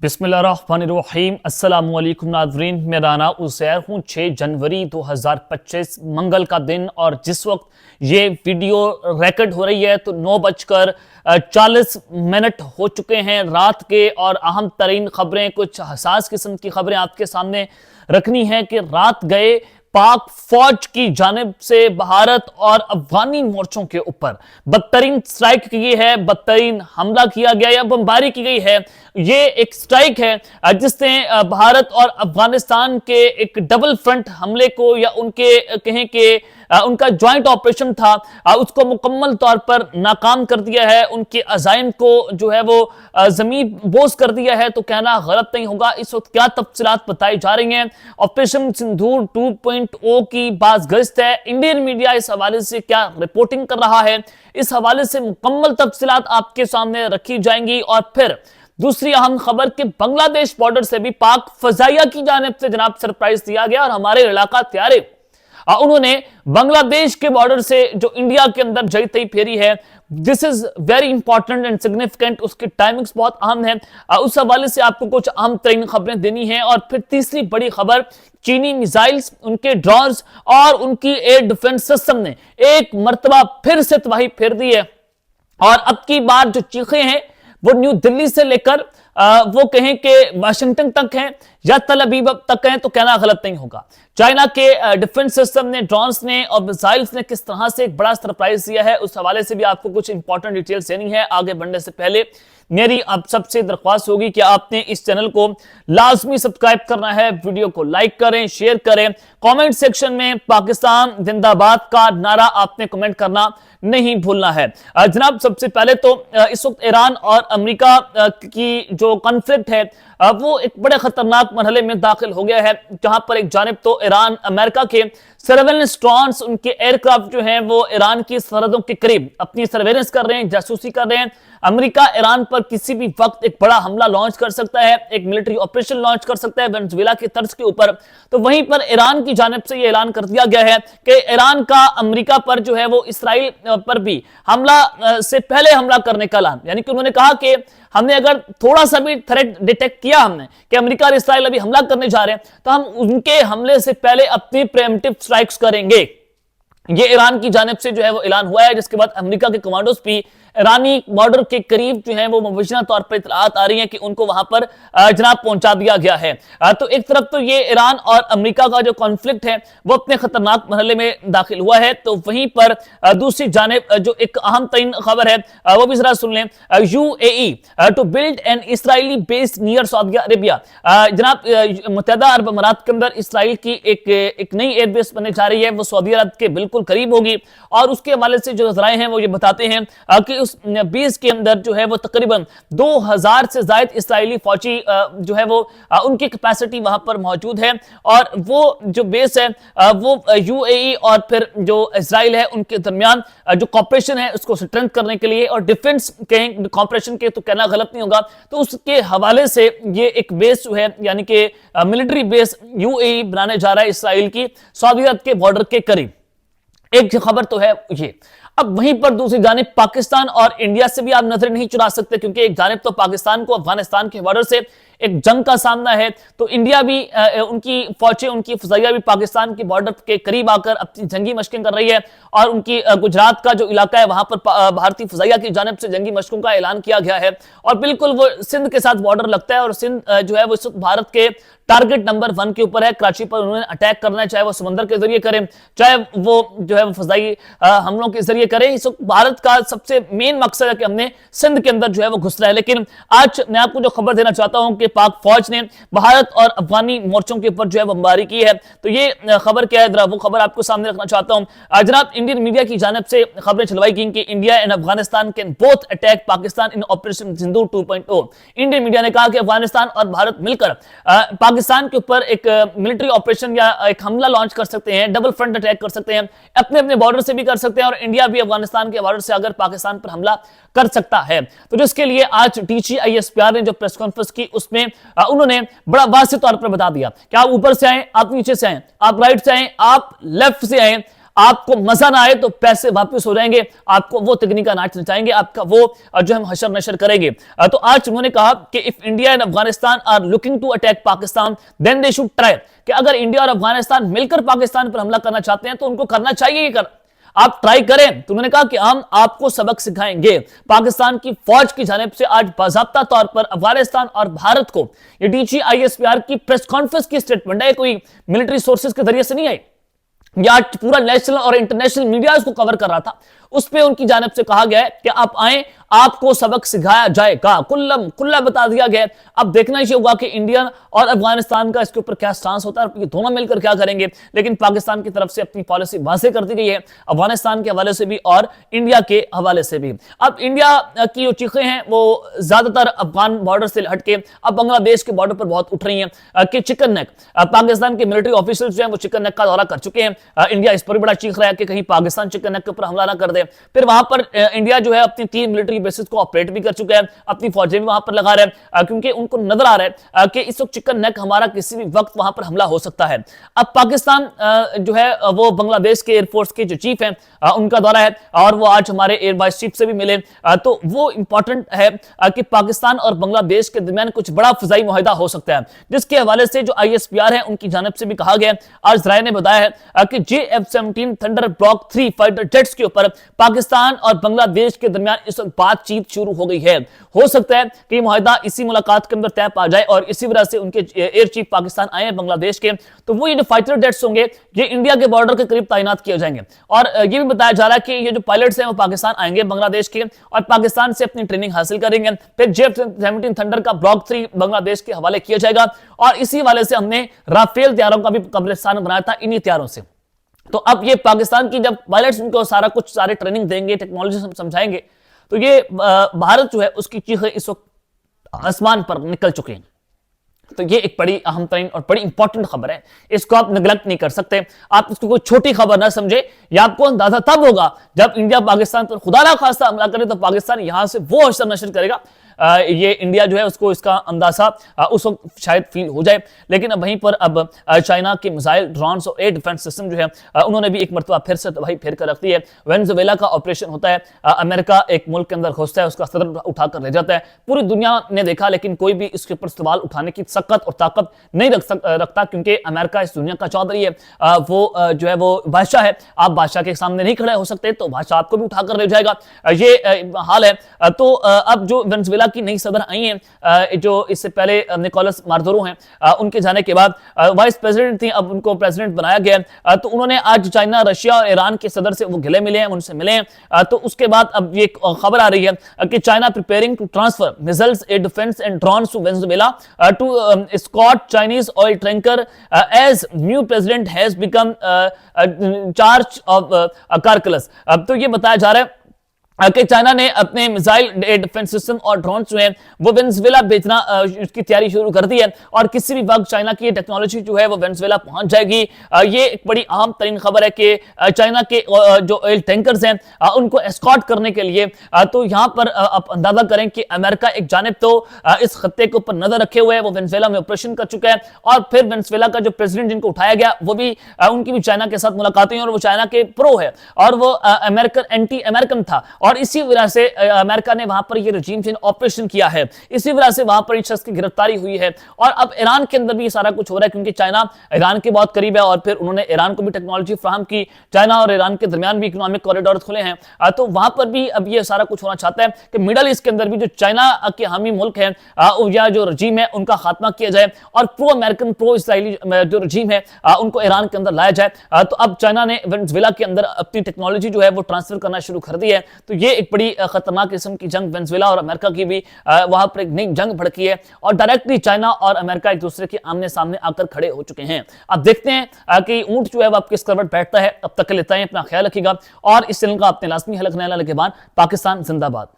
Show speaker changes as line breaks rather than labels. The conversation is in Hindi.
बिस्मिल्लाहिर्रहमानिर्रहीम अस्सलामुअलैकुम नाज़रीन, मैं राना उज़ैर हूँ। 6 जनवरी 2025 मंगल का दिन और जिस वक्त ये वीडियो रिकॉर्ड हो रही है तो 9:40 हो चुके हैं रात के। और अहम तरीन खबरें, कुछ हसास किस्म की खबरें आपके सामने रखनी है कि रात गए पाक फौज की जानिब से भारत और अफगानी मोर्चों के ऊपर बदतरीन स्ट्राइक की है, बदतरीन हमला किया गया या बमबारी की गई है। ये एक स्ट्राइक है जिसने भारत और अफगानिस्तान के एक डबल फ्रंट हमले को या उनके कहें कि उनका ज्वाइंट ऑपरेशन था उसको मुकम्मल तौर पर नाकाम कर दिया है। उनके अजाइम को जो है वो जमीन बोझ कर दिया है, तो कहना गलत नहीं होगा। इस वक्त क्या तफसीलात बताई जा रही हैं, ऑपरेशन सिंदूर 2.0 की बाज़गश्त है, इंडियन मीडिया इस हवाले से क्या रिपोर्टिंग कर रहा है, इस हवाले से मुकम्मल तफसीलात आपके सामने रखी जाएंगी। और फिर दूसरी अहम खबर कि बांग्लादेश बॉर्डर से भी पाक फजाइया की जानिब से जनाब सरप्राइज दिया गया और हमारे इलाका त्यारे उन्होंने बांग्लादेश के बॉर्डर से जो इंडिया के अंदर जई तई फेरी है। This is very important and significant, उसकी टाइमिंग्स बहुत अहम है। उस हवाले से आपको कुछ अहम तरीन खबरें देनी है। और फिर तीसरी बड़ी खबर, चीनी मिसाइल्स, उनके ड्रोन्स और उनकी एयर डिफेंस सिस्टम ने एक मर्तबा फिर से तबाही फेर दी है। और अब की बार जो चीखें हैं वो न्यू दिल्ली से लेकर वो कहें कि वाशिंगटन तक हैं या तल अबीब तक हैं, तो कहना गलत नहीं होगा। चाइना के डिफेंस सिस्टम ने, ड्रोन्स ने और मिसाइल्स ने किस तरह से एक बड़ा सरप्राइज दिया है, उस हवाले से भी आपको कुछ इंपॉर्टेंट डिटेल्स देनी है। आगे बढ़ने से पहले मेरी आप सबसे दरख्वास्त होगी कि आपने इस चैनल को लाजमी सब्सक्राइब करना है, वीडियो को लाइक करें, शेयर करें, कमेंट सेक्शन में पाकिस्तान जिंदाबाद का नारा आपने कमेंट करना नहीं भूलना है। जनाब, सबसे पहले तो इस वक्त ईरान और अमेरिका की जो कॉन्फ्लिक्ट है वो एक बड़े खतरनाक मरहले में दाखिल हो गया है, जहां पर एक जानिब तो ईरान अमेरिका के सर्वेलेंस ड्रोन्स, उनके एयरक्राफ्ट जो हैं वो ईरान की सरहदों के करीब अपनी सर्वेलेंस कर रहे हैं, जासूसी कर रहे हैं। अमेरिका ईरान पर किसी भी वक्त एक बड़ा हमला लॉन्च कर सकता है, एक मिलिट्री ऑपरेशन लॉन्च कर सकता है वेनेजुएला की तर्ज के ऊपर। तो वहीं पर ईरान की जानिब से यह ऐलान कर दिया गया है कि ईरान का अमेरिका पर जो है वो इसराइल पर भी हमला से पहले हमला करने का ऐलान, यानी कि उन्होंने कहा कि हमने अगर थोड़ा सा भी थ्रेट डिटेक्ट किया हमने कि अमेरिका और इसराइल अभी हमला करने जा रहे हैं, तो हम उनके हमले से पहले अपनी प्रीएम्प्टिव स्ट्राइक्स करेंगे। ये ईरान की जानिब से जो है वो ऐलान हुआ है, जिसके बाद अमेरिका के कमांडोज भी ईरानी बॉर्डर के करीब जो है वो मुबैना तौर पर इतलात आ रही हैं कि उनको वहां पर जनाब पहुंचा दिया गया है। तो एक तरफ तो ये ईरान और अमेरिका का जो कॉन्फ्लिक्ट है वो अपने खतरनाक मरहले में दाखिल हुआ है, तो वहीं पर दूसरी जानिब जो एक अहम तरीन खबर है वो भी जरा सुन लें। UAE to build an Israeli base near Saudi Arabia. जनाब, मुत्तहदा अरब अमारात के अंदर इसराइल की एक नई एयरबेस बनने जा रही है, वो सऊदी अरब के बिल्कुल करीब होगी। और उसके हवाले से जो जराए हैं वो ये बताते हैं कि उस बेस के अंदर जो है वो तकरीबन 2000 से ज्यादा इसराइली फौजी जो है वो उनकी कैपेसिटी वहां पर मौजूद है। और वो जो बेस है वो UAE और फिर जो इसराइल है उनके दरमियान जो कॉपरेशन है उसको स्ट्रेंथ करने के लिए, और डिफेंस के कॉपरेशन के तो कहना गलत नहीं होगा, तो उसके हवाले से ये एक बेस जो है यानी कि मिलिट्री बेस UAE बनाने जा रहा है इसराइल की सऊदी अरब के बॉर्डर के करीब। एक खबर तो है ये। अब वहीं पर दूसरी जानिब पाकिस्तान और इंडिया से भी आप नजर नहीं चुरा सकते, क्योंकि एक जानिब तो पाकिस्तान को अफगानिस्तान के बॉर्डर से एक जंग का सामना है, तो इंडिया भी उनकी फौजें, उनकी फजाइया भी पाकिस्तान की बॉर्डर के करीब आकर अपनी जंगी मशकें कर रही है। और उनकी गुजरात का जो इलाका है वहां पर भारतीय फजाइया की जानिब से जंगी मशकों का ऐलान किया गया है। और बिल्कुल वो सिंध के साथ बॉर्डर लगता है, और सिंध जो है वो इस वक्त भारत के टारगेट नंबर 1 के ऊपर है। कराची पर उन्होंने अटैक करना है, चाहे वो समंदर के जरिए करें, चाहे वो जो है वो फजाई हमलों के जरिए करें। इस वक्त भारत का सबसे मेन मकसद है कि हमने सिंध के अंदर जो है वो घुसना है। लेकिन आज मैं आपको जो खबर देना चाहता हूं कि पाक फौज ने भारत और अफगानी मोर्चों के ऊपर जो है बमबारी की है, तो ये खबर क्या है, जरा वो खबर आपको सामने रखना चाहता हूं। जनाब, इंडियन मीडिया की जानिब से खबरें चलवाई गई कि India and Afghanistan can both attack Pakistan in operation Sindoor 2.0। Indian media ने कहा कि अफगानिस्तान और भारत मिलकर पाकिस्तान के ऊपर एक मिलिट्री ऑपरेशन या एक हमला लॉन्च कर सकते हैं, डबल फ्रंट अटैक कर सकते हैं, अपने अपने बॉर्डर से भी कर सकते हैं, और इंडिया भी अफगानिस्तान के बॉर्डर से अगर पाकिस्तान पर हमला कर सकता है। तो जिसके लिए आज DGISPR ने जो प्रेस कॉन्फ्रेंस की उसमें उन्होंने बड़ा वाज़ेह तौर पर बता दिया कि आप ऊपर से आए, आप नीचे से आए, आप राइट से आए, आप लेफ्ट से आए, आपको मजा ना आए तो पैसे वापस हो जाएंगे, आपको वो तकनीका नाच नचाएंगे, आपका वो जो हम हशर नशर करेंगे। तो आज उन्होंने कहा कि if India and Afghanistan are looking to attack Pakistan then they should try, कि अगर इंडिया और अफगानिस्तान मिलकर पाकिस्तान पर हमला करना चाहते हैं तो उनको करना चाहिए, कर आप ट्राई करें। तो उन्होंने कहा कि हम आपको सबक सिखाएंगे। पाकिस्तान की फौज की जानिब से आज बाज़ाब्ता तौर पर अफगानिस्तान और भारत को, ये DGISPR की प्रेस कॉन्फ्रेंस की स्टेटमेंट है, कोई मिलिट्री सोर्सेज के जरिए से नहीं आई, या पूरा नेशनल और इंटरनेशनल मीडिया इसको कवर कर रहा था, उस पे उनकी जानिब से कहा गया है कि आप आए, आपको सबक सिखाया जाएगा, कुल्ला बता दिया गया। अब देखना ही होगा कि इंडिया और अफगानिस्तान का इसके ऊपर क्या स्टांस होता है, ये दोनों मिलकर क्या करेंगे। लेकिन पाकिस्तान की तरफ से अपनी पॉलिसी वाज़ेह कर दी गई है, अफगानिस्तान के हवाले से भी और इंडिया के हवाले से भी। अब इंडिया की जो चीखें हैं वो ज्यादातर अफगान बॉर्डर से हटके अब बांग्लादेश के बॉर्डर पर बहुत उठ रही हैं कि चिकन नेक, पाकिस्तान के मिलिट्री ऑफिसर्स जो हैं वो चिकन नेक का दौरा कर चुके हैं। इंडिया इस पर बड़ा चीख रहा है कि कहीं पाकिस्तान चिकन नेक के ऊपर हमला ना कर दे। फिर वहां पर इंडिया जो है अपनी 3 मिलिट्री बेसिस को ऑपरेट भी कर चुका है, अपनी फौजें भी वहां पर लगा रहे हैं, क्योंकि उनको नजर आ रहा है कि इस वक्त चिकन नेक हमारा किसी भी वक्त वहां पर हमला हो सकता है। अब पाकिस्तान जो है वो बांग्लादेश के एयरफोर्स के जो चीफ हैं उनका दौरा है, और वो आज हमारे एयर वाइस चीफ से भी मिले। तो वो इंपॉर्टेंट है कि पाकिस्तान और बांग्लादेश के दरमियान कुछ बड़ा फजाई मुआहिदा हो सकता है, जिसके हवाले से जो ISPR है उनकी जानिब से भी कहा गया। आज राय ने बताया है कि JF-17 thunder block 3 fighter jets के ऊपर पाकिस्तान और बांग्लादेश के दरमियान इस वक्त बातचीत शुरू हो गई है। हो सकता है कि मुआहिदा इसी मुलाकात के अंदर तय पा जाए और इसी वजह से उनके एयर चीफ पाकिस्तान आए हैं बांग्लादेश के, तो वो ये जो फाइटर जेट्स होंगे ये इंडिया के बॉर्डर के करीब तैनात किए जाएंगे। और ये भी बताया जा रहा है कि ये जो पायलट्स हैं वो पाकिस्तान आएंगे बांग्लादेश के और पाकिस्तान से अपनी ट्रेनिंग हासिल करेंगे। फिर JF-17 थंडर का ब्लॉक 3 बांग्लादेश के हवाले किया जाएगा, और इसी हवाले से हमने राफेल तैयारों का भी कब्रिस्तान बनाया था इन्हीं तैयारों से। तो अब ये पाकिस्तान की जब पायलट्स उनको सारे ट्रेनिंग देंगे, टेक्नोलॉजी समझाएंगे, तो ये भारत जो है उसकी चीखें इस वक्त आसमान पर निकल चुकी हैं। तो ये एक बड़ी अहम तरीन और बड़ी इंपॉर्टेंट खबर है, इसको आप निगलेक्ट नहीं कर सकते। आप इसको कोई छोटी खबर ना समझे। ये आपको अंदाजा तब होगा जब इंडिया पाकिस्तान पर खुदा ना खास्ता हमला करे, तो पाकिस्तान यहां से वो हशर नशर करेगा, ये इंडिया जो है उसको इसका अंदाजा उस वक्त शायद फील हो जाए। लेकिन अब वहीं पर अब चाइना के मिसाइल, ड्रोन्स और एयर डिफेंस सिस्टम जो है उन्होंने भी एक मरतबा फिर से तबाही फिर कर रख दी है। वेनेजुएला का ऑपरेशन होता है, अमेरिका एक मुल्क के अंदर घुसता है, उसका सदर उठाकर ले जाता है। पूरी दुनिया ने देखा, लेकिन कोई भी इसके ऊपर सवाल उठाने की सकत और ताकत नहीं रखता, क्योंकि अमेरिका इस दुनिया का चौधरी है, वो जो है वो बादशाह है। आप बादशाह के सामने नहीं खड़े हो सकते, तो बादशाह आपको भी उठाकर ले जाएगा, ये हाल है। तो अब जो वेनेजुएला की नई सदर आई हैं, जो इससे पहले निकोलस मादुरो हैं, उनके जाने के बाद वाइस प्रेसिडेंट थी, अब उनको प्रेसिडेंट बनाया गया। तो उन्होंने आज चाइना, रशिया और ईरान के सदर से वो गिले मिले हैं, उनसे मिले हैं। तो उसके बाद अब ये खबर आ रही है कि China preparing to transfer missiles, air defence and drones to Venezuela to escort Chinese oil tanker as new president has become charge of Caracas। अब तो ये बताया जा रहा है कि चाइना ने अपने मिसाइल, एयर डिफेंस सिस्टम और ड्रोन जो है वो वेनेजुएला भेजना उसकी तैयारी शुरू कर दी है, और किसी भी वक्त चाइना की टेक्नोलॉजी जो है वो वेनेजुएला पहुंच जाएगी। ये एक बड़ी अहम तरीन खबर है कि चाइना के जो ऑयल टैंकर्स हैं उनको एस्कॉर्ट करने के लिए, तो यहाँ पर आप अंदाजा करें कि अमेरिका एक जानिब तो इस खत्ते के ऊपर नजर रखे हुए है, वो वेनेजुएला में ऑपरेशन कर चुका है, और फिर वेनेजुएला का जो प्रेसिडेंट जिनको उठाया गया वो भी उनकी भी चाइना के साथ मुलाकातें, और वो चाइना के प्रो है, और वो अमेरिकन एंटी अमेरिकन था, और इसी वजह से अमेरिका ने वहां पर ये रजीम चेंज ऑपरेशन किया है, इसी वजह से वहां पर इस शख्स की गिरफ्तारी हुई है। और अब ईरान के अंदर भी ये सारा कुछ हो रहा है, क्योंकि चाइना ईरान के बहुत करीब है, और फिर उन्होंने ईरान को भी टेक्नोलॉजी फराहम की। चाइना और ईरान के दरमियान भी इकोनॉमिक कॉरिडोर खुले हैं, तो वहां पर भी अब ये सारा कुछ होना चाहता है कि मिडल ईस्ट के अंदर भी जो चाइना के हामी मुल्क है या जो रजीम है उनका खात्मा किया जाए, और प्रो अमेरिकन, प्रो इसराइली जो रजीम है उनको ईरान के अंदर लाया जाए। तो अब चाइना ने वेनेजुएला के अंदर अपनी टेक्नोलॉजी जो है वो ट्रांसफर करना शुरू कर दी है। तो ये एक बड़ी खतरनाक किस्म की जंग वेनेजुएला और अमेरिका की भी वहां पर एक नई जंग भड़की है, और डायरेक्टली चाइना और अमेरिका एक दूसरे के आमने सामने आकर खड़े हो चुके हैं। अब देखते हैं कि ऊंट जो है वो किस करवट बैठता है। अब तक लेता है, अपना ख्याल रखिएगा, और इस चैनल का अपने लाजमी हलक नया लगेबान। पाकिस्तान जिंदाबाद।